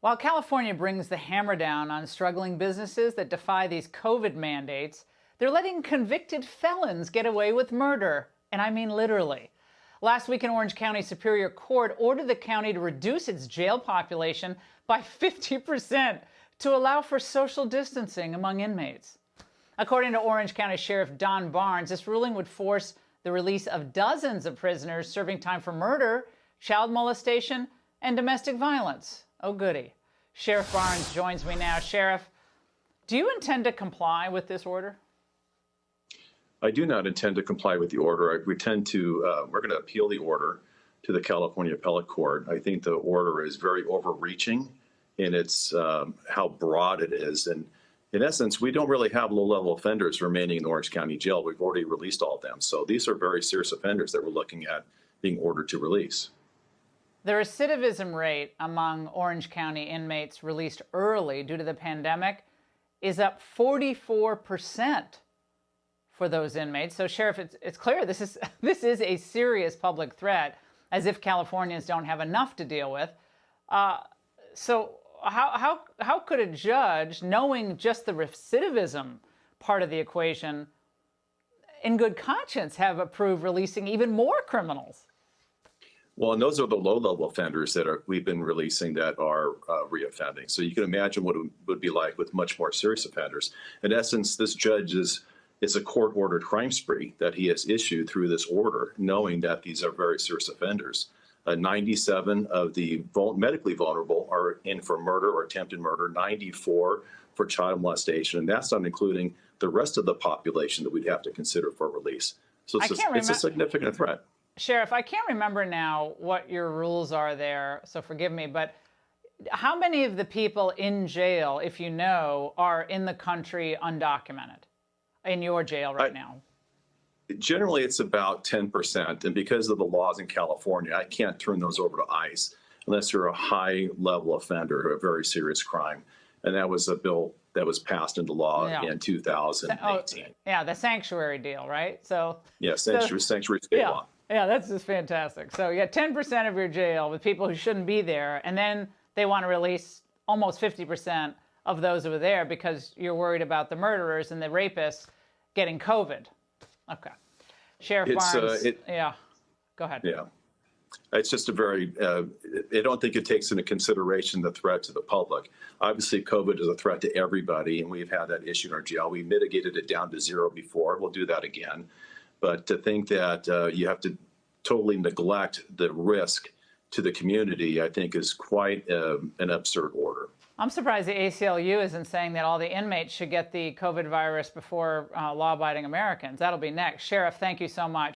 While California brings the hammer down on struggling businesses that defy these COVID mandates, they're letting convicted felons get away with murder. And I mean literally. Last week, an Orange County Superior Court ordered the county to reduce its jail population by 50% to allow for social distancing among inmates. According to Orange County Sheriff Don Barnes, this ruling would force the release of dozens of prisoners serving time for murder, child molestation, and domestic violence. Oh, goody. Sheriff Barnes joins me now. Sheriff, do you intend to comply with this order? I do not intend to comply with the order. We're going to appeal the order to the California Appellate Court. I think the order is very overreaching in its how broad it is. And in essence, we don't really have low-level offenders remaining in Orange County Jail. We've already released all of them. So these are very serious offenders that we're looking at being ordered to release. The recidivism rate among Orange County inmates released early due to the pandemic is up 44% for those inmates. So, Sheriff, it's clear this is a serious public threat, as if Californians don't have enough to deal with. So how could a judge, knowing just the recidivism part of the equation, in good conscience have approved releasing even more criminals? Well, and those are the low-level offenders that we've been releasing that are reoffending. So you can imagine what it would be like with much more serious offenders. In essence, this judge is a court-ordered crime spree that he has issued through this order, knowing that these are very serious offenders. 97 of the medically vulnerable are in for murder or attempted murder, 94 for child molestation, and that's not including the rest of the population that we'd have to consider for release. So it's a significant threat. Sheriff, I can't remember now what your rules are there, so forgive me, but how many of the people in jail, if you know, are in the country undocumented in your jail right now? Generally, it's about 10%, and because of the laws in California, I can't turn those over to ICE unless you're a high-level offender, a very serious crime. And that was a bill that was passed into law in 2018. Yeah, the sanctuary deal, right? So yeah, sanctuary state law. Yeah, that's just fantastic. So yeah, 10% of your jail with people who shouldn't be there, and then they want to release almost 50% of those who are there because you're worried about the murderers and the rapists getting COVID. Okay. Sheriff Barnes, go ahead. Yeah. It's just a very, I don't think it takes into consideration the threat to the public. Obviously, COVID is a threat to everybody, and we've had that issue in our jail. We mitigated it down to zero before. We'll do that again. But to think that you have to totally neglect the risk to the community, I think is quite an absurd order. I'm surprised the ACLU isn't saying that all the inmates should get the COVID virus before law-abiding Americans. That'll be next. Sheriff, thank you so much.